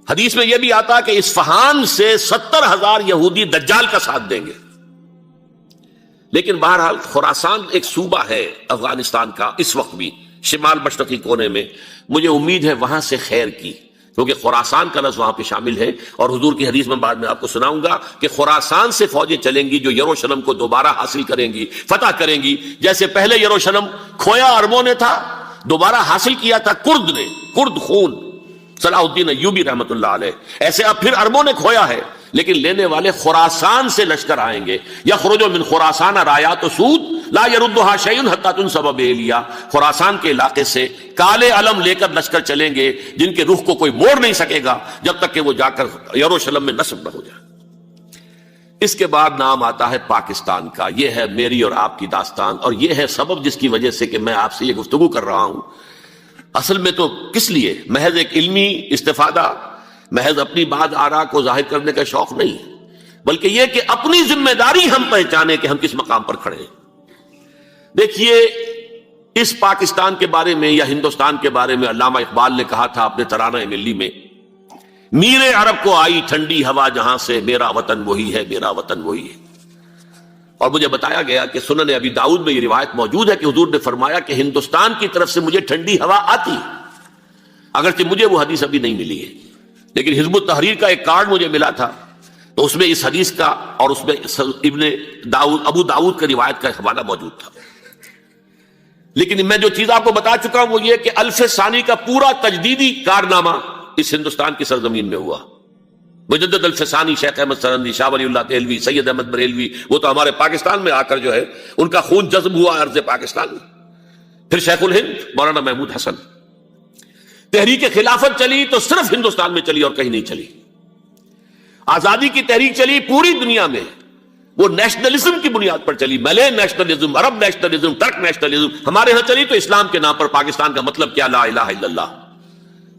حدیث میں یہ بھی آتا کہ اصفہان سے 70,000 یہودی دجال کا ساتھ دیں گے. لیکن بہرحال خراسان ایک صوبہ ہے افغانستان کا اس وقت بھی شمال مشرقی کونے میں. مجھے امید ہے وہاں سے خیر کی، کیونکہ خراسان کا لفظ وہاں پہ شامل ہے. اور حضور کی حدیث میں بعد میں آپ کو سناؤں گا کہ خراسان سے فوجیں چلیں گی جو یروشلم کو دوبارہ حاصل کریں گی، فتح کریں گی. جیسے پہلے یروشلم کھویا عربوں نے تھا، دوبارہ حاصل کیا تھا کرد نے، کرد خون صلاح الدین ایوبی رحمت اللہ علیہ، ایسے اب پھر عربوں نے کھویا ہے، لیکن لینے والے خراسان سے لشکر آئیں گے. یخرج من خراسان رایات سود لا یردھا شیء حتی تنصب بإیلیا. خراسان کے علاقے سے کالے علم لے کر لشکر چلیں گے جن کے رخ کو کوئی موڑ نہیں سکے گا جب تک کہ وہ جا کر یروشلم میں نصب نہ ہو جائے. اس کے بعد نام آتا ہے پاکستان کا. یہ ہے میری اور آپ کی داستان، اور یہ ہے سبب جس کی وجہ سے کہ میں آپ سے یہ گفتگو کر رہا ہوں. اصل میں تو کس لیے؟ محض ایک علمی استفادہ، محض اپنی بات آراء کو ظاہر کرنے کا شوق نہیں، بلکہ یہ کہ اپنی ذمہ داری ہم پہچانے کہ ہم کس مقام پر کھڑے ہیں. دیکھیے اس پاکستان کے بارے میں یا ہندوستان کے بارے میں علامہ اقبال نے کہا تھا اپنے ترانہ ملی میں، میرے عرب کو آئی ٹھنڈی ہوا جہاں سے، میرا وطن وہی ہے، میرا وطن وہی ہے. اور مجھے بتایا گیا کہ سنن ابی داؤد میں یہ روایت موجود ہے کہ حضور نے فرمایا کہ ہندوستان کی طرف سے مجھے ٹھنڈی ہوا آتی ہے. اگرچہ مجھے وہ حدیث ابھی نہیں ملی ہے، لیکن حزب التحریر کا ایک کارڈ مجھے ملا تھا، تو اس میں اس حدیث کا اور اس میں ابو داؤد کا روایت کا حوالہ موجود تھا. لیکن میں جو چیز آپ کو بتا چکا ہوں وہ یہ کہ الف ثانی کا پورا تجدیدی کارنامہ اس ہندوستان کی سرزمین میں ہوا. مجدد الف ثانی شیخ احمد سرندی، شاہ ولی اللہ دہلوی، سید احمد بریلوی، وہ تو ہمارے پاکستان میں آ کر جو ہے ان کا خون جذب ہوا ارض پاکستان میں. پھر شیخ الہند مولانا محمود حسن. تحریک خلافت چلی تو صرف ہندوستان میں چلی اور کہیں نہیں چلی. آزادی کی تحریک چلی پوری دنیا میں، وہ نیشنلزم کی بنیاد پر چلی، ملے نیشنلزم، عرب نیشنلزم، ترک نیشنلزم. ہمارے ہاں چلی تو اسلام کے نام پر. پاکستان کا مطلب کیا؟ لا الہ الا اللہ.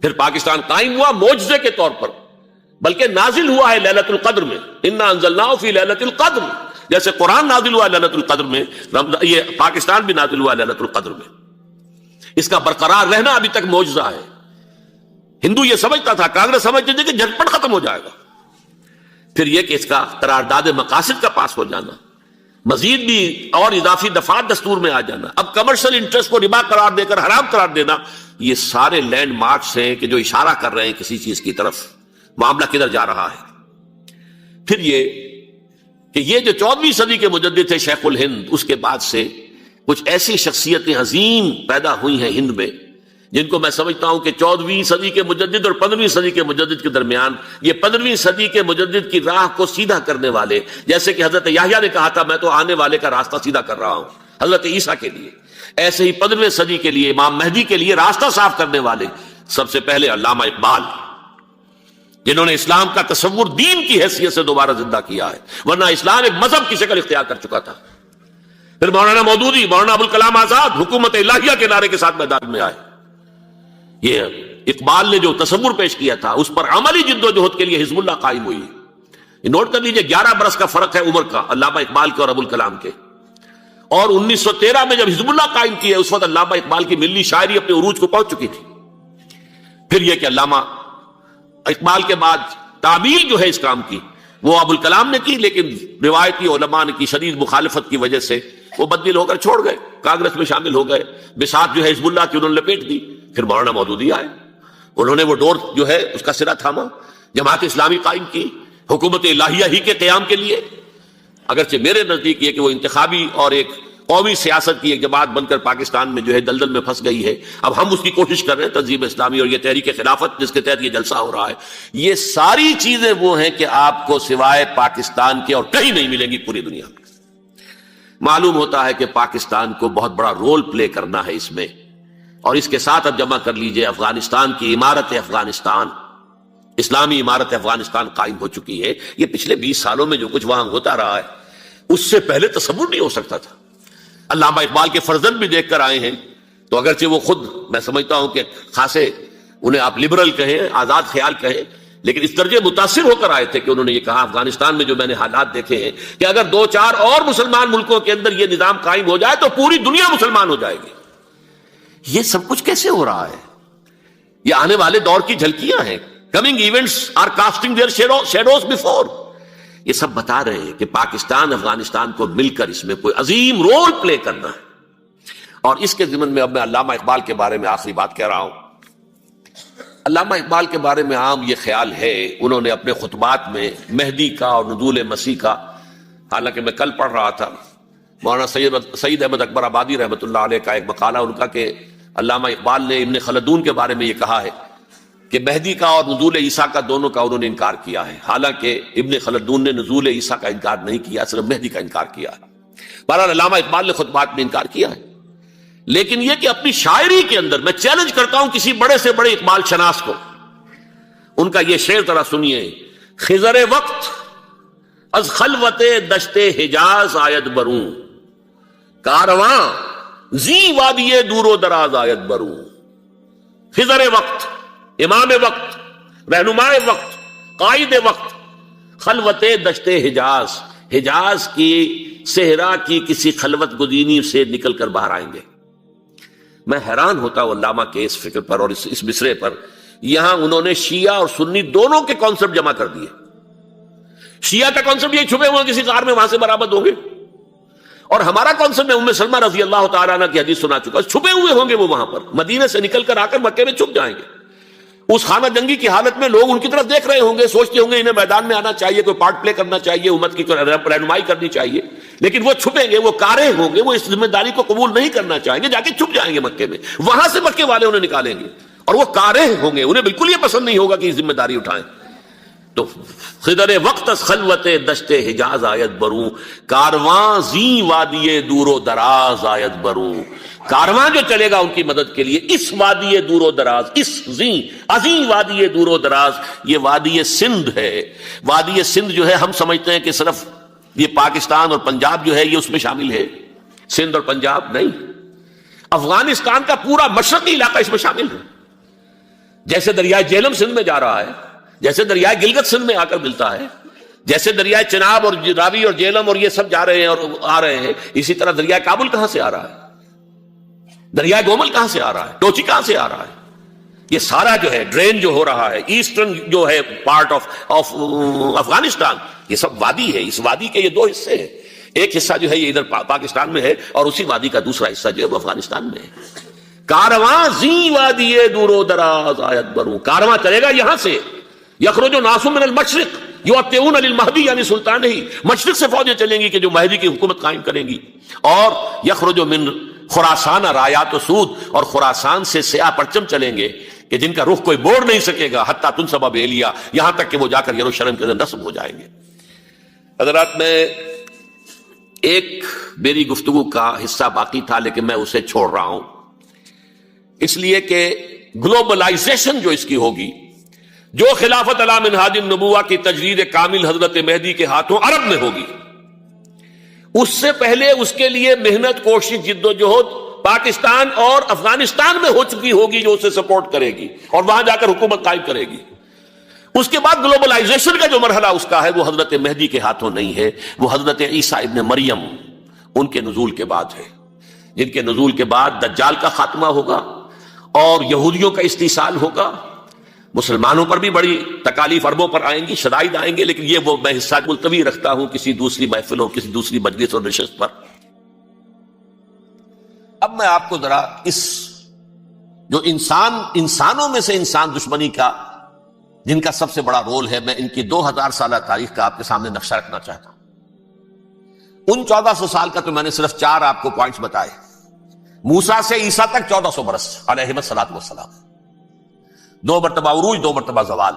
پھر پاکستان قائم ہوا معجزے کے طور پر، بلکہ نازل ہوا ہے لیلۃ القدر میں. انا انزلناہ فی لیلۃ القدر، جیسے قرآن نازل ہوا ہے لیلۃ القدر میں، یہ پاکستان بھی نازل ہوا ہے لیلۃ القدر میں. اس کا برقرار رہنا ابھی تک معجزہ ہے. ہندو یہ سمجھتا تھا، کانگریس سمجھتی تھی کہ جھٹپٹ ختم ہو جائے گا. پھر یہ کہ اس کا قرارداد مقاصد کا پاس ہو جانا، مزید بھی اور اضافی دفعات دستور میں آ جانا، اب کمرشل انٹرسٹ کو ربا قرار دے کر حرام قرار دینا، یہ سارے لینڈ مارکس ہیں کہ جو اشارہ کر رہے ہیں کسی چیز کی طرف، معاملہ کدھر جا رہا ہے. پھر یہ کہ یہ جو 14ویں صدی کے مجدد تھے شیخ الہند، اس کے بعد سے کچھ ایسی شخصیتیں عظیم پیدا ہوئی ہیں ہند میں جن کو میں سمجھتا ہوں کہ 14ویں صدی کے مجدد اور 15ویں صدی کے مجدد کے درمیان یہ 15ویں صدی کے مجدد کی راہ کو سیدھا کرنے والے، جیسے کہ حضرت یحییٰ نے کہا تھا میں تو آنے والے کا راستہ سیدھا کر رہا ہوں حضرت عیسیٰ کے لیے، ایسے ہی 15ویں صدی کے لیے امام مہدی کے لیے راستہ صاف کرنے والے سب سے پہلے علامہ اقبال، جنہوں نے اسلام کا تصور دین کی حیثیت سے دوبارہ زندہ کیا ہے، ورنہ اسلام ایک مذہب کی شکل اختیار کر چکا تھا. پھر مولانا مودودی، مولانا ابوالکلام آزاد حکومت الہیہ کے نعرے کے ساتھ میدان میں آئے. یہ اقبال نے جو تصور پیش کیا تھا اس پر عملی جد و جہد کے لیے حزب اللہ قائم ہوئی. یہ نوٹ کر لیجئے 11 برس کا فرق ہے عمر کا علامہ اقبال کے اور ابوالکلام کے. اور 1913 میں جب حزب اللہ قائم کی ہے اس وقت علامہ اقبال کی ملی شاعری اپنے عروج کو پہنچ چکی تھی. پھر یہ کہ علامہ اقبال کے بعد تعمیل جو ہے اس کام کی وہ ابوالکلام نے کی، لیکن روایتی علماء نے کی شدید مخالفت کی وجہ سے وہ بددل ہو کر چھوڑ گئے، کانگریس میں شامل ہو گئے، بساط جو ہے حزب اللہ کی انہوں نے لپیٹ دی. پھر مولانا مودودی آئے، انہوں نے وہ ڈور جو ہے اس کا سرا تھاما، جماعت اسلامی قائم کی حکومت الہیہ ہی کے قیام کے لیے. اگرچہ میرے نزدیک یہ کہ وہ انتخابی اور ایک قومی سیاست کی ایک جماعت بن کر پاکستان میں جو ہے دلدل میں پھنس گئی ہے. اب ہم اس کی کوشش کر رہے ہیں، تنظیم اسلامی اور یہ تحریک خلافت جس کے تحت یہ جلسہ ہو رہا ہے، یہ ساری چیزیں وہ ہیں کہ آپ کو سوائے پاکستان کے اور کہیں نہیں ملیں گی پوری دنیا میں. معلوم ہوتا ہے کہ پاکستان کو بہت بڑا رول پلے کرنا ہے اس میں. اور اس کے ساتھ اب جمع کر لیجئے افغانستان کی عمارت افغانستان، اسلامی عمارت افغانستان قائم ہو چکی ہے. یہ پچھلے 20 سالوں میں جو کچھ وہاں ہوتا رہا ہے اس سے پہلے تصور نہیں ہو سکتا تھا. علامہ اقبال کے فرزند بھی دیکھ کر آئے ہیں، تو اگرچہ وہ خود میں سمجھتا ہوں کہ خاصے انہیں آپ لبرل کہیں، آزاد خیال کہیں، لیکن اس درجے متاثر ہو کر آئے تھے کہ انہوں نے یہ کہا افغانستان میں جو میں نے حالات دیکھے ہیں کہ اگر 2-4 اور مسلمان ملکوں کے اندر یہ نظام قائم ہو جائے تو پوری دنیا مسلمان ہو جائے گی. یہ سب کچھ کیسے ہو رہا ہے؟ یہ آنے والے دور کی جھلکیاں ہیں. Coming events are casting their shadows before. یہ سب بتا رہے ہیں کہ پاکستان افغانستان کو مل کر اس میں کوئی عظیم رول پلے کرنا ہے. اور اس کے ضمن میں اب میں علامہ اقبال کے بارے میں آخری بات کہہ رہا ہوں. علامہ اقبال کے بارے میں عام یہ خیال ہے، انہوں نے اپنے خطبات میں مہدی کا اور نزول مسیح کا، حالانکہ میں کل پڑھ رہا تھا مولانا سعید احمد اکبر آبادی رحمۃ اللہ علیہ کا ایک مقالہ ان کا، کہ علامہ اقبال نے ابن خلدون کے بارے میں یہ کہا ہے کہ مہدی کا اور نزول عیسیٰ کا دونوں کا انہوں نے انکار کیا ہے. حالانکہ ابن خلدون نے نزول عیسیٰ کا انکار نہیں کیا، صرف مہدی کا انکار کیا ہے. بہرحال علامہ اقبال نے خطبات میں انکار کیا ہے. لیکن یہ کہ اپنی شاعری کے اندر میں چیلنج کرتا ہوں کسی بڑے سے بڑے اقبال شناس کو، ان کا یہ شعر ذرا سنیے. خضر وقت از خلوت دشت حجاز آید بروں، کارواں زی وادی دور و دراز آید بروں. خضر وقت، امام وقت، رہنمائے وقت، قائد وقت، خلوت دشت حجاز، حجاز کی صحرا کی کسی خلوت گزینی سے نکل کر باہر آئیں گے. میں حیران ہوتا ہوں علامہ کے اس فکر پر اور اس مصرے پر. یہاں انہوں نے شیعہ اور سنی دونوں کے کانسیپٹ جمع کر دیے. شیعہ کا کانسیپٹ یہ چھپے ہوئے کسی غار میں وہاں سے برآمد ہوں گے، اور ہمارا کانسیپٹ میں ام سلمہ رضی اللہ تعالیٰ عنہ کی حدیث سنا چکا، چھپے ہوئے ہوں گے وہ وہاں پر، مدینے سے نکل کر آ کر مکے میں چھپ جائیں گے. اس خانہ جنگی کی حالت میں لوگ ان کی طرف دیکھ رہے ہوں گے، سوچتے ہوں گے انہیں میدان میں آنا چاہیے، کوئی پارٹ پلے کرنا چاہیے، امت کی کوئی رہنمائی کرنی چاہیے. لیکن وہ چھپیں گے، وہ کارے ہوں گے، وہ اس ذمہ داری کو قبول نہیں کرنا چاہیں گے، جا کے چھپ جائیں گے مکے میں. وہاں سے مکے والے انہیں نکالیں گے، اور وہ کارے ہوں گے، انہیں بالکل یہ پسند نہیں ہوگا کہ یہ ذمہ داری اٹھائیں. تو خضر وقت از خلوت دشت حجاز آیت بروں، کارواں زی وادی دور و دراز آیت بروں. کارواں جو چلے گا ان کی مدد کے لیے اس وادی دور و دراز، اس عظیم وادی دور و دراز، یہ وادی سندھ ہے. وادی سندھ جو ہے ہم سمجھتے ہیں کہ صرف یہ پاکستان اور پنجاب جو ہے یہ اس میں شامل ہے، سندھ اور پنجاب نہیں، افغانستان کا پورا مشرقی علاقہ اس میں شامل ہے. جیسے دریائے جہلم سندھ میں جا رہا ہے، جیسے دریائے گلگت سندھ میں آ کر ملتا ہے، جیسے دریائے چناب اور راوی اور جہلم اور یہ سب جا رہے ہیں اور آ رہے ہیں، اسی طرح دریائے کابل کہاں سے آ رہا ہے، دریائے گومل کہاں سے آ رہا ہے، ٹوچی کہاں سے آ رہا ہے. یہ سارا جو ہے ڈرین جو ہو رہا ہے، ایسٹرن جو ہے پارٹ آف افغانستان، یہ سب وادی ہے. اس وادی کے یہ دو حصے ہیں، ایک حصہ جو ہے یہ ادھر پاکستان میں ہے، اور اسی وادی کا دوسرا حصہ جو ہے وہ افغانستان میں ہے. کارواں زی وادی دور و دراز آیت بروں، کارواں چلے گا یہاں سے. یخرج ناس من المشرق یؤتون للمہدی یعنی سلطان ہی، مشرق سے فوجیں چلیں گی کہ جو مہدی کی حکومت قائم کریں گی. اور یخرج من خراسان رایات و سود، اور خراسان سے سیاہ پرچم چلیں گے کہ جن کا رخ کوئی موڑ نہیں سکے گا، حتیٰ تنصب بیلیا، یہاں تک کہ وہ جا کر یروشلم کے اندر نصب ہو جائیں گے. حضرات، میں ایک میری گفتگو کا حصہ باقی تھا لیکن میں اسے چھوڑ رہا ہوں، اس لیے کہ گلوبلائزیشن جو اس کی ہوگی، جو خلافت علی منہاج النبوہ کی تجدید کامل حضرت مہدی کے ہاتھوں عرب میں ہوگی، اس سے پہلے اس کے لیے محنت، کوشش، جد و جہد پاکستان اور افغانستان میں ہو چکی ہوگی جو اسے سپورٹ کرے گی اور وہاں جا کر حکومت قائم کرے گی. اس کے بعد گلوبلائزیشن کا جو مرحلہ اس کا ہے وہ حضرت مہدی کے ہاتھوں نہیں ہے، وہ حضرت عیسیٰ ابن مریم ان کے نزول کے بعد ہے، جن کے نزول کے بعد دجال کا خاتمہ ہوگا اور یہودیوں کا استحصال ہوگا. مسلمانوں پر بھی بڑی تکالیف اربوں پر آئیں گی، شدائد آئیں گے، لیکن یہ وہ میں حصہ ملتوی رکھتا ہوں کسی دوسری محفل ہو، کسی دوسری مجلس اور نشست پر. اب میں آپ کو ذرا اس جو انسانوں میں سے انسان دشمنی کا جن کا سب سے بڑا رول ہے، میں ان کی 2000 سالہ تاریخ کا آپ کے سامنے نقشہ رکھنا چاہتا ہوں. ان 1400 سال کا تو میں نے صرف 4 آپ کو پوائنٹس بتائے. موسیٰ سے عیسیٰ تک 1400 برس علیہ الصلوۃ والسلام، 2 مرتبہ عروج، 2 مرتبہ زوال،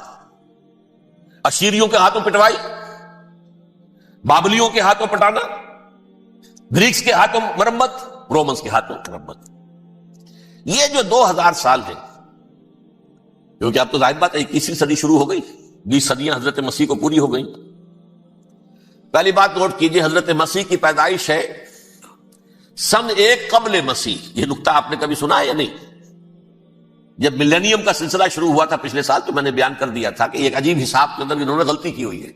اشیریوں کے ہاتھوں پٹوائی، بابلیوں کے ہاتھوں پٹانا، گریکس کے ہاتھوں مرمت، رومنس کے ہاتھوں مرمت. یہ جو 2000 سال ہیں، کیونکہ اب تو ظاہر بات ہے 21ویں صدی شروع ہو گئی، 20 صدیاں حضرت مسیح کو پوری ہو گئی. پہلی بات نوٹ کیجئے، حضرت مسیح کی پیدائش ہے سن 1 قبل مسیح. یہ نقطہ آپ نے کبھی سنا ہے یا نہیں؟ جب ملینیم کا سلسلہ شروع ہوا تھا پچھلے سال تو میں نے بیان کر دیا تھا کہ ایک عجیب حساب کے اندر انہوں نے غلطی کی ہوئی ہے.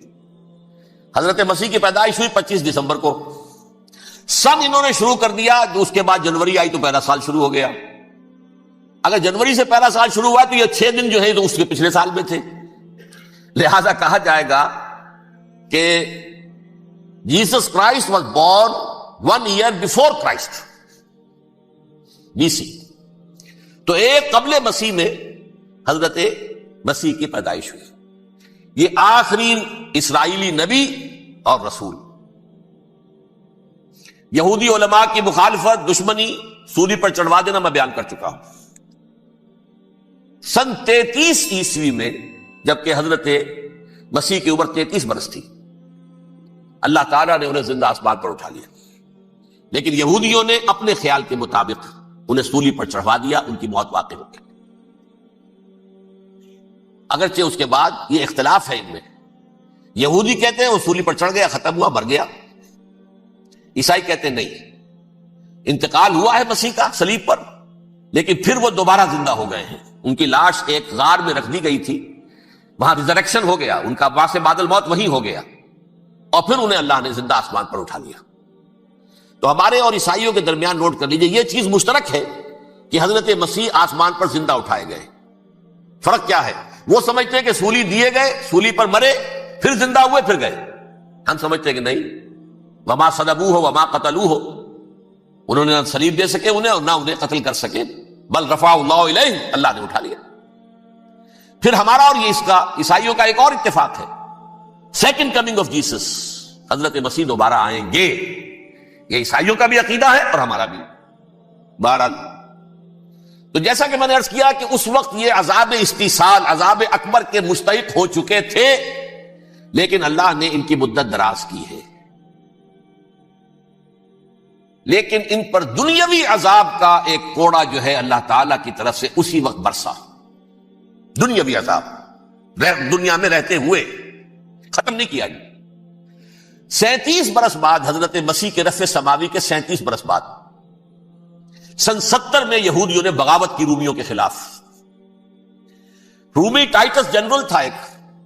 حضرت مسیح کی پیدائش ہوئی 25 دسمبر کو، سن انہوں نے شروع کر دیا، اس کے بعد جنوری آئی تو پہلا سال شروع ہو گیا. اگر جنوری سے پہلا سال شروع ہوا تو یہ 6 دن جو ہے تو اس کے پچھلے سال میں تھے، لہذا کہا جائے گا کہ Jesus Christ was born 1 year before Christ BC. تو ایک قبل مسیح میں حضرت مسیح کی پیدائش ہوئی. یہ آخری اسرائیلی نبی اور رسول. یہودی علماء کی مخالفت، دشمنی، سولی پر چڑھوا دینا میں بیان کر چکا ہوں. سن 33 عیسوی میں جبکہ حضرت مسیح کی عمر 33 برس تھی، اللہ تعالیٰ نے انہیں زندہ آسمان پر اٹھا لیا. لیکن یہودیوں نے اپنے خیال کے مطابق انہیں سولی پر چڑھوا دیا، ان کی موت واقع ہو گئی. اگرچہ اس کے بعد یہ اختلاف ہے ان میں. یہودی کہتے ہیں وہ سولی پر چڑھ گیا، ختم ہوا، مر گیا. عیسائی کہتے ہیں نہیں، انتقال ہوا ہے مسیح کا صلیب پر، لیکن پھر وہ دوبارہ زندہ ہو گئے ہیں. ان کی لاش ایک غار میں رکھ دی گئی تھی، وہاں ریزریکشن ہو گیا، ان کا باعث بعد الموت وہی ہو گیا، اور پھر انہیں اللہ نے زندہ آسمان پر اٹھا لیا. تو ہمارے اور عیسائیوں کے درمیان نوٹ کر لیجئے، یہ چیز مشترک ہے کہ حضرت مسیح آسمان پر زندہ اٹھائے گئے. فرق کیا ہے؟ وہ سمجھتے ہیں کہ سولی دیے گئے، سولی پر مرے، پھر زندہ ہوئے، پھر گئے. ہم سمجھتے ہیں کہ نہیں، وما صلبوہ وما قتلوہ، انہوں نے نہ صلیب دے سکے انہیں اور نہ انہیں قتل کر سکے، بل رفع اللہ الیہ، اللہ نے اٹھا لیا. پھر ہمارا اور یہ اس کا عیسائیوں کا ایک اور اتفاق ہے، سیکنڈ کمنگ آف جیسس، حضرت مسیح دوبارہ آئیں گے. یہ عیسائیوں کا بھی عقیدہ ہے اور ہمارا بھی. بہرحال تو جیسا کہ میں نے عرض کیا کہ اس وقت یہ عذاب استیصال، عذاب اکبر کے مستحق ہو چکے تھے، لیکن اللہ نے ان کی مدت دراز کی ہے. لیکن ان پر دنیاوی عذاب کا ایک کوڑا جو ہے اللہ تعالی کی طرف سے اسی وقت برسا. دنیاوی عذاب دنیا میں رہتے ہوئے ختم نہیں کیا. 37 برس بعد حضرت مسیح کے رفع سماوی کے 37 برس بعد سن 70 میں یہودیوں نے بغاوت کی رومیوں کے خلاف. رومی ٹائٹس جنرل تھا ایک،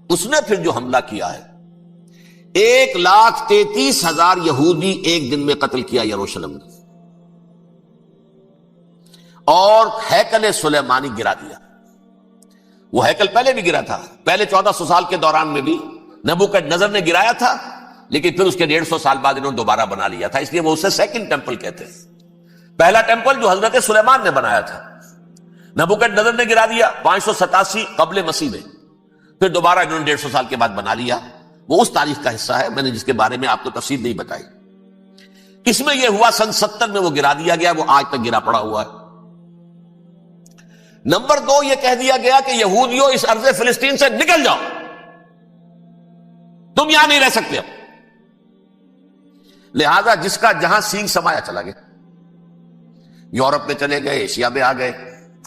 اس نے پھر جو حملہ کیا ہے، 1,33,000 یہودی ایک دن میں قتل کیا یروشلم نے، اور ہیکل سلیمانی گرا دیا. وہ ہیکل پہلے بھی گرا تھا، پہلے 1400 سال کے دوران میں بھی نبوکدنضر نے گرایا تھا، لیکن پھر اس کے 150 سال بعد انہوں نے دوبارہ بنا لیا تھا، اس لیے وہ اسے سیکنڈ ٹیمپل کہتے ہیں. پہلا ٹیمپل جو حضرت سلیمان نے بنایا تھا، نبوکدنضر نے گرا دیا 587 قبل مسیح میں، پھر دوبارہ انہوں نے 150 سال کے بعد بنا لیا. وہ اس تاریخ کا حصہ ہے، میں نے جس کے بارے میں آپ کو تفصیل نہیں بتائی. اس میں یہ ہوا سن 70 میں وہ گرا دیا گیا، وہ آج تک گرا پڑا ہوا ہے. نمبر 2، یہ کہہ دیا گیا کہ یہودیوں اس ارض فلسطین سے نکل جاؤ، تم یہاں نہیں رہ سکتے اب. لہذا جس کا جہاں سینگ سمایا چلا گیا. یورپ میں چلے گئے، ایشیا میں آ گئے،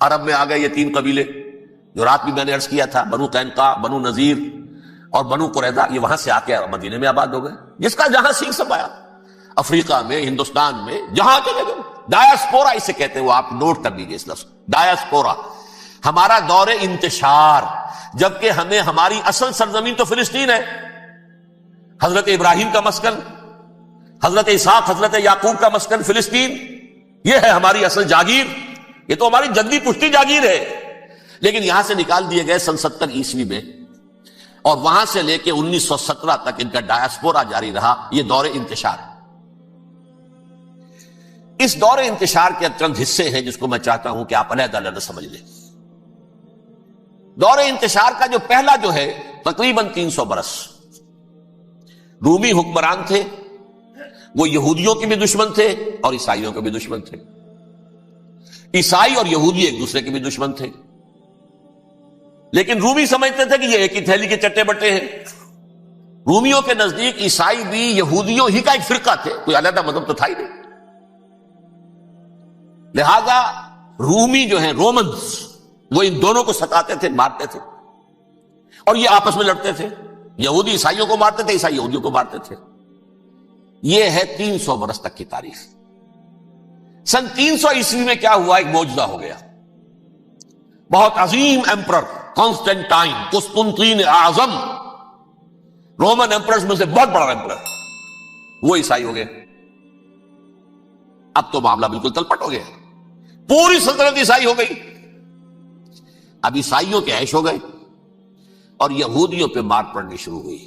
عرب میں آ گئے. یہ 3 قبیلے جو رات بھی میں نے عرض کیا تھا، بنو قینقاع، بنو نذیر اور بنو قریظہ، یہ وہاں سے آ کے مدینے میں آباد ہو گئے. جس کا جہاں سینگ سمایا، افریقہ میں، ہندوستان میں، جہاں چلے گئے. ڈایاسپورا اسے کہتے ہیں، وہ آپ نوٹ کر لیجیے اس لفظ ڈایاسپورا. ہمارا دور انتشار، جبکہ ہمیں ہماری اصل سرزمین تو فلسطین ہے، حضرت ابراہیم کا مسکن، حضرت اسحاق، حضرت یعقوب کا مسکن فلسطین، یہ ہے ہماری اصل جاگیر، یہ تو ہماری جدی پشتی جاگیر ہے. لیکن یہاں سے نکال دیے گئے سن 70 عیسوی میں، اور وہاں سے لے کے 1917 تک ان کا ڈایاسپورا جاری رہا. یہ دور انتشار. اس دور انتشار کے چند حصے ہیں جس کو میں چاہتا ہوں کہ آپ علیحدہ علیحدہ سمجھ لیں. دور انتشار کا جو پہلا جو ہے تقریباً 300 برس رومی حکمران تھے. وہ یہودیوں کے بھی دشمن تھے اور عیسائیوں کے بھی دشمن تھے. عیسائی اور یہودی ایک دوسرے کے بھی دشمن تھے، لیکن رومی سمجھتے تھے کہ یہ ایک ہی تھیلی کے چٹے بٹے ہیں. رومیوں کے نزدیک عیسائی بھی یہودیوں ہی کا ایک فرقہ تھے، کوئی علیحدہ مذہب تو تھا ہی نہیں. لہذا رومی جو ہیں، رومنز، وہ ان دونوں کو ستاتے تھے، مارتے تھے، اور یہ آپس میں لڑتے تھے. یہودی عیسائیوں کو مارتے تھے، عیسائی یہودیوں کو مارتے تھے. یہ ہے 300 برس تک کی تاریخ. سن 300 عیسوی میں کیا ہوا؟ ایک معجزہ ہو گیا. بہت عظیم ایمپرر کانسٹینٹائن، قسطنطین اعظم، رومن ایمپررز میں سے بہت بڑا ایمپرر، وہ عیسائی ہو گئے. اب تو معاملہ بالکل تلپٹ ہو گیا، پوری سلطنت عیسائی ہو گئی. اب عیسائیوں کے عیش ہو گئے اور یہودیوں پہ مار پڑنی شروع ہوئی۔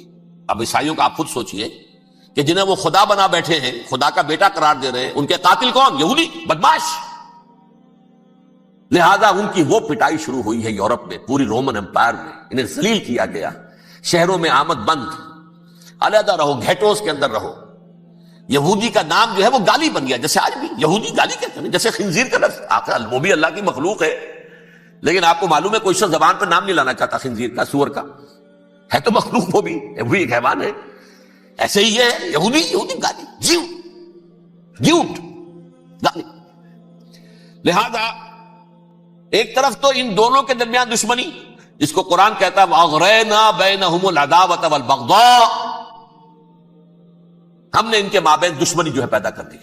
اب عیسائیوں کا آپ خود سوچئے کہ جنہیں وہ خدا بنا بیٹھے ہیں، خدا کا بیٹا قرار دے رہے ہیں، ان کے قاتل کون؟ یہودی بدماش۔ لہذا ان کی وہ پٹائی شروع ہوئی ہے یورپ میں، پوری رومن امپائر میں، انہیں ذلیل کیا گیا، شہروں میں آمد بند، علیحدہ رہو، گھیٹوز کے اندر رہو۔ یہودی کا نام جو ہے وہ گالی بن گیا، جیسے آج بھی یہودی گالی کہتے ہیں، جیسے خنزیر کا لفظ، آخر وہ بھی اللہ کی مخلوق ہے، لیکن آپ کو معلوم ہے کوئی شخص زبان پر نام نہیں لانا چاہتا خنزیر کا، سور کا، ہے تو مخلوق وہ بھی ایک حیوان ہے۔ ایسے ہی ہے یہودی گالی، جیوٹ گالی۔ لہذا ایک طرف تو ان دونوں کے درمیان دشمنی، جس کو قرآن کہتا ہے وَأَغْرَيْنَا بَيْنَهُمُ الْعَدَاوَةَ وَالْبَغْضَاءَ، ہم نے ان کے مابین دشمنی جو ہے پیدا کر دی۔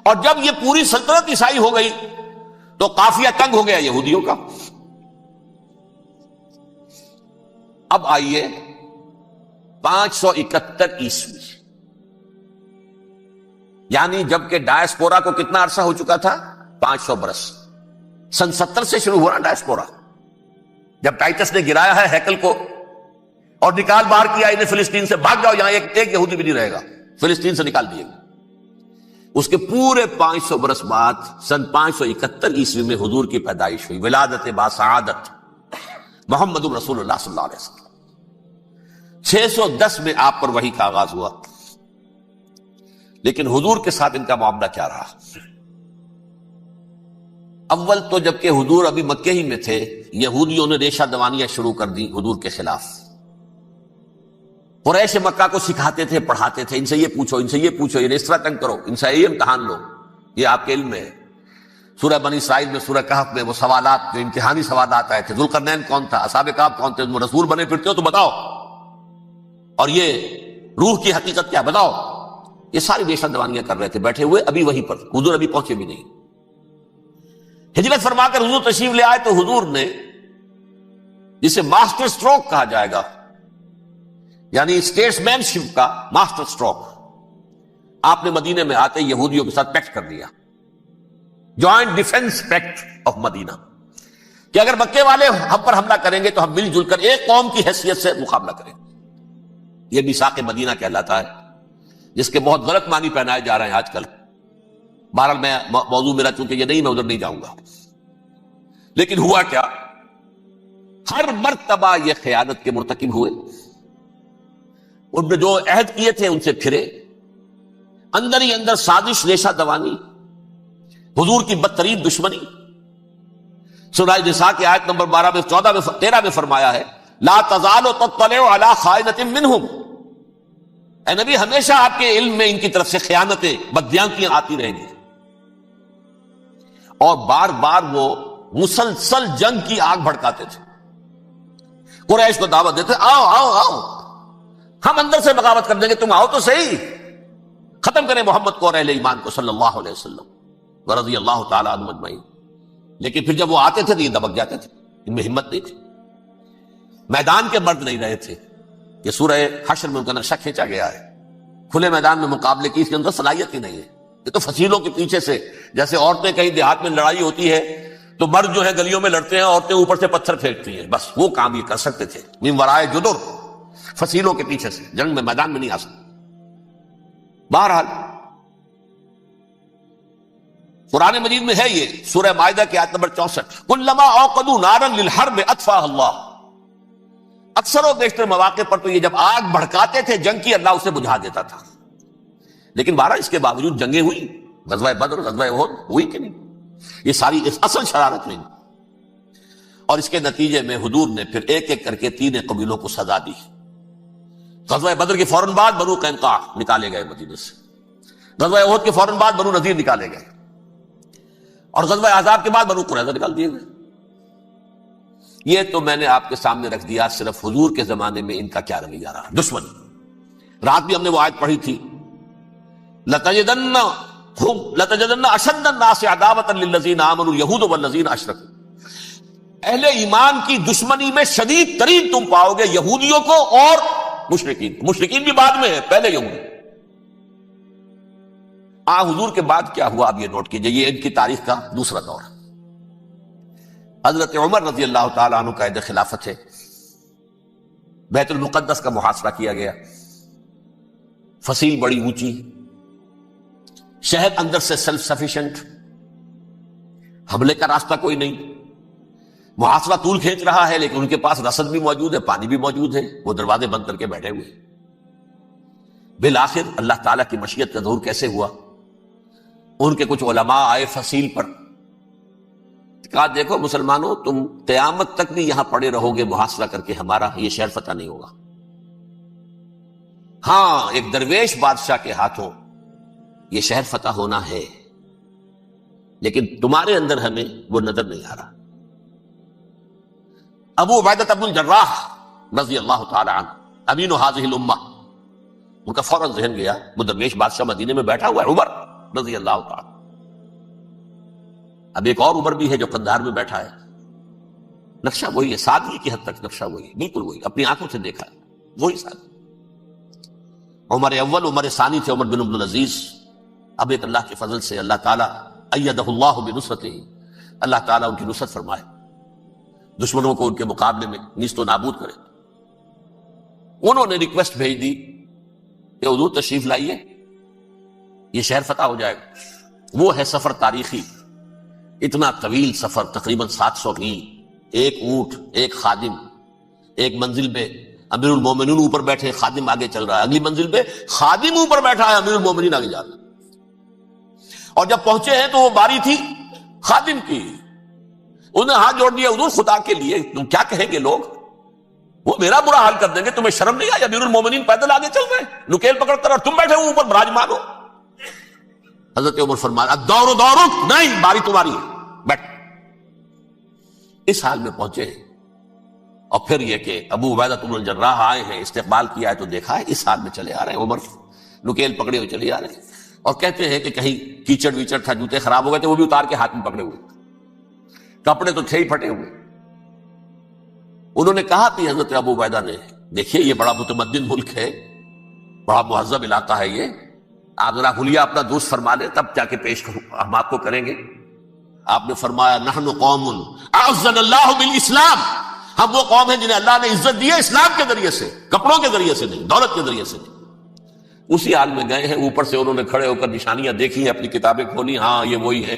اور جب یہ پوری سلطنت عیسائی ہو گئی تو قافیہ تنگ ہو گیا یہودیوں کا۔ اب آئیے 571 عیسوی، یعنی جبکہ ڈائسپورا کو کتنا عرصہ ہو چکا تھا؟ 500 برس۔ سن 70 سے شروع ہوا نا ڈائسپورا، جب ٹائٹس نے گرایا ہے ہیکل کو اور نکال باہر کیا انہیں فلسطین سے، بھاگ جاؤ، یہاں ایک یہودی بھی نہیں رہے گا، فلسطین سے نکال دیے گا۔ اس کے پورے 500 برس بعد سن 571 عیسوی میں حضور کی پیدائش ہوئی، ولادت باسعادت محمد رسول اللہ صلی اللہ علیہ وسلم۔ 610 میں آپ پر وحی کا آغاز ہوا، لیکن حضور کے ساتھ ان کا معاملہ کیا رہا؟ اول تو جبکہ حضور ابھی مکے ہی میں تھے، یہودیوں نے ریشہ دوانیاں شروع کر دی حضور کے خلاف۔ قریش مکہ کو سکھاتے تھے، پڑھاتے تھے، ان سے یہ پوچھو، ان سے یہ پوچھو، انہیں اس طرح تنگ کرو، ان سے یہ امتحان لو، یہ آپ کے علم میں ہے۔ سورہ بنی اسرائیل میں، سورہ کہف میں وہ سوالات، جو امتحانی سوالات آئے تھے، ذوالقرنین کون تھا، اصحاب کہف کون تھے، تم رسول بنے پھرتے ہو تو بتاؤ، اور یہ روح کی حقیقت کیا بتاؤ۔ یہ ساری ریشہ دوانیاں کر رہے تھے بیٹھے ہوئے، ابھی وہیں پر حضور ابھی پہنچے بھی نہیں۔ ہجرت فرما کر حضور تشریف لے آئے تو حضور نے، جسے ماسٹر سٹروک کہا جائے گا، یعنی اسٹیٹس مین شپ کا ماسٹر سٹروک، آپ نے مدینے میں آتے یہودیوں کے ساتھ پیکٹ کر دیا، جوائنٹ ڈیفنس پیکٹ آف مدینہ، کہ اگر مکے والے ہم پر حملہ کریں گے تو ہم مل جل کر ایک قوم کی حیثیت سے مقابلہ کریں۔ یہ میثاق مدینہ کہلاتا ہے، جس کے بہت غلط معنی پہنائے جا رہے ہیں آج کل۔ بہرحال میں موضوع میرا چونکہ یہ نہیں، میں ادھر نہیں جاؤں گا، لیکن ہوا کیا؟ ہر مرتبہ یہ خیانت کے مرتکب ہوئے، ان نے جو عہد کیے تھے ان سے پھرے، اندر ہی اندر سازش، ریشہ دوانی، حضور کی بدترین دشمنی۔ سورہ نساء کی آیت نمبر 12 میں، 14 میں، 13 میں فرمایا ہے لا تزال تطلع علی خائنۃ منہم، اے نبی ہمیشہ آپ کے علم میں ان کی طرف سے خیانتیں، بدیانتیاں آتی رہیں گی، اور بار بار وہ مسلسل جنگ کی آگ بھڑکاتے تھے، قریش کو دعوت دیتے، آؤ آؤ آؤ ہم اندر سے بغاوت کر دیں گے، تم آؤ تو صحیح، ختم کریں محمد کو اور اہل ایمان کو صلی اللہ علیہ وسلم ورضی اللہ تعالی عنہم اجمعین۔ لیکن پھر جب وہ آتے تھے تو یہ دبک جاتے تھے، ان میں ہمت نہیں تھی، میدان کے مرد نہیں رہے تھے۔ یہ سورہ حشر میں ان کا نقشہ کھینچا گیا ہے، کھلے میدان میں مقابلے کی اس کے اندر صلاحیت ہی نہیں ہے، یہ تو فصیلوں کے پیچھے سے، جیسے عورتیں کہیں دیہات میں لڑائی ہوتی ہے تو مرد جو ہے گلیوں میں لڑتے ہیں، عورتیں اوپر سے پتھر پھینکتی ہیں، بس وہ کام یہ کر سکتے تھے، من ورائے جدر، فصیلوں کے پیچھے سے، جنگ میں میدان میں نہیں آ سکتے۔ بہرحال قرآن مجید میں ہے یہ، سورہ مائدہ کی آیت نمبر 64، کلما اوقدوا نارا للحرب اطفاها اللہ، اکثر و بیشتر مواقع پر تو یہ جب آگ بھڑکاتے تھے جنگ کی، اللہ اسے بجھا دیتا تھا۔ لیکن بہرحال اس کے باوجود جنگیں ہوئی، غزوہ بدر، غزوہ احد ہوئی کہ نہیں، یہ ساری اصل شرارت ہوئی، اور اس کے نتیجے میں حضور نے پھر ایک ایک کر کے 3 قبیلوں کو سزا دی۔ غزوہ بدر کے فوراً بعد بنو قینقاع نکالے گئے مدینے سے، غزوہ احد کے فوراً بعد بنو نذیر نکالے گئے، اور غزوہ احزاب کے بعد بنو قریظہ نکال دیے گئے۔ یہ تو میں نے آپ کے سامنے رکھ دیا صرف حضور کے زمانے میں ان کا کیا رویہ رہا، دشمن۔ رات بھی ہم نے وہ آیت پڑھی تھی، لَتَجِدَنَّ أَشَدَّ النَّاسِ عَدَاوَةً لِلَّذِينَ آمَنُوا الْيَهُودُ وَالَّذِينَ أَشْرَكُوا، اہل ایمان کی دشمنی میں شدید ترین تم پاؤ گے یہودیوں کو اور مشرکین، مشرکین بھی بعد میں ہے، پہلے یہودی۔ حضور کے بعد کیا ہوا اب یہ نوٹ کیجئے، یہ ان کی تاریخ کا دوسرا دور۔ حضرت عمر رضی اللہ تعالیٰ عنہ قائد خلافت ہے، بیت المقدس کا محاصرہ کیا گیا، فصیل بڑی اونچی، شہر اندر سے سیلف سفیشینٹ، حملے کا راستہ کوئی نہیں، محاصرہ طول کھینچ رہا ہے، لیکن ان کے پاس رسد بھی موجود ہے، پانی بھی موجود ہے، وہ دروازے بند کر کے بیٹھے ہوئے۔ بالآخر اللہ تعالیٰ کی مشیت کا ظہور کیسے ہوا؟ ان کے کچھ علماء آئے فصیل پر، کہا دیکھو مسلمانوں، تم قیامت تک بھی یہاں پڑے رہو گے محاصرہ کر کے، ہمارا یہ شہر فتح نہیں ہوگا۔ ہاں، ایک درویش بادشاہ کے ہاتھوں یہ شہر فتح ہونا ہے، لیکن تمہارے اندر ہمیں وہ نظر نہیں آ رہا۔ ابو عبیدہ بن الجراح رضی اللہ تعالی عنہ، امین هذه الامہ، ان کا فوراً ذہن گیا وہ درویش بادشاہ مدینے میں بیٹھا ہوا ہے، عمر رضی اللہ تعالی۔ اب ایک اور عمر بھی ہے جو قندھار میں بیٹھا ہے، نقشہ وہی ہے، سادگی کی حد تک نقشہ وہی ہے، بالکل وہی، اپنی آنکھوں سے دیکھا ہے، وہی سادگی۔ عمر اول، عمر ثانی تھے عمر بن عبد العزیز۔ اب ایک اللہ کے فضل سے اللہ تعالیٰ ایدہ اللہ بنصرتہ، اللہ تعالیٰ ان کی نصرت فرمائے، دشمنوں کو ان کے مقابلے میں نیست و نابود کرے۔ انہوں نے ریکویسٹ بھیج دی کہ حضور تشریف لائیے، یہ شہر فتح ہو جائے گا۔ وہ ہے سفر تاریخی، اتنا طویل سفر، تقریباً 700 میل، ایک اونٹ، ایک خادم، ایک منزل پہ امیر المومنین اوپر بیٹھے، خادم آگے چل رہا ہے، اگلی منزل پہ خادم اوپر بیٹھا ہے، امیر المومنین آگے جا رہا ہے۔ اور جب پہنچے ہیں تو وہ باری تھی خادم کی، انہوں نے ہاتھ جوڑ دیا، حضور خدا کے لیے تم کیا کہیں گے لوگ، وہ میرا برا حال کر دیں گے، تمہیں شرم نہیں آئی؟ امیر المومنین پیدل آگے چل رہے ہیں نکیل پکڑ کر، اور تم بیٹھے ہو اوپر براجمان ہو۔ حضرت عمر فرمایا الدور دورک، نہیں، باری تمہاری ہے، بیٹھ۔ اس حال میں پہنچے ہیں، اور پھر یہ کہ ابو عبیدہ بن الجراح آئے ہیں، استقبال کیا ہے تو دیکھا ہے اس حال میں چلے آ رہے ہیں، عمر نکیل پکڑے ہوئے چلے آ رہے ہیں، اور کہتے ہیں کہ کہیں کیچڑ ویچڑ تھا، جوتے خراب ہو گئے تھے، وہ بھی اتار کے ہاتھ میں پکڑے ہوئے، کپڑے تو تھے ہی پھٹے ہوئے۔ انہوں نے کہا کہ حضرت ابو عبیدہ نے، دیکھیے یہ بڑا متمدن ملک ہے، بڑا مہذب علاقہ ہے یہ، آپ ذرا حلیہ اپنا درست فرما لیں تب جا کے پیش ہم آپ کو کریں گے۔ آپ نے فرمایا نحن قوم اعزنا اللہ بالاسلام، ہم وہ قوم ہیں جنہیں اللہ نے عزت دی ہے اسلام کے ذریعے سے، کپڑوں کے ذریعے سے نہیں، دولت کے ذریعے سے نہیں۔ اسی حال میں گئے ہیں، اوپر سے انہوں نے کھڑے ہو کر نشانیاں دیکھی ہیں، اپنی کتابیں کھولی، ہاں یہ وہی ہے،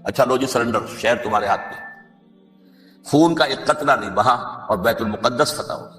اچھا لو جی سرنڈر، شہر تمہارے ہاتھ میں۔ خون کا ایک قطرہ نہیں بہا اور بیت المقدس فتح ہو گیا۔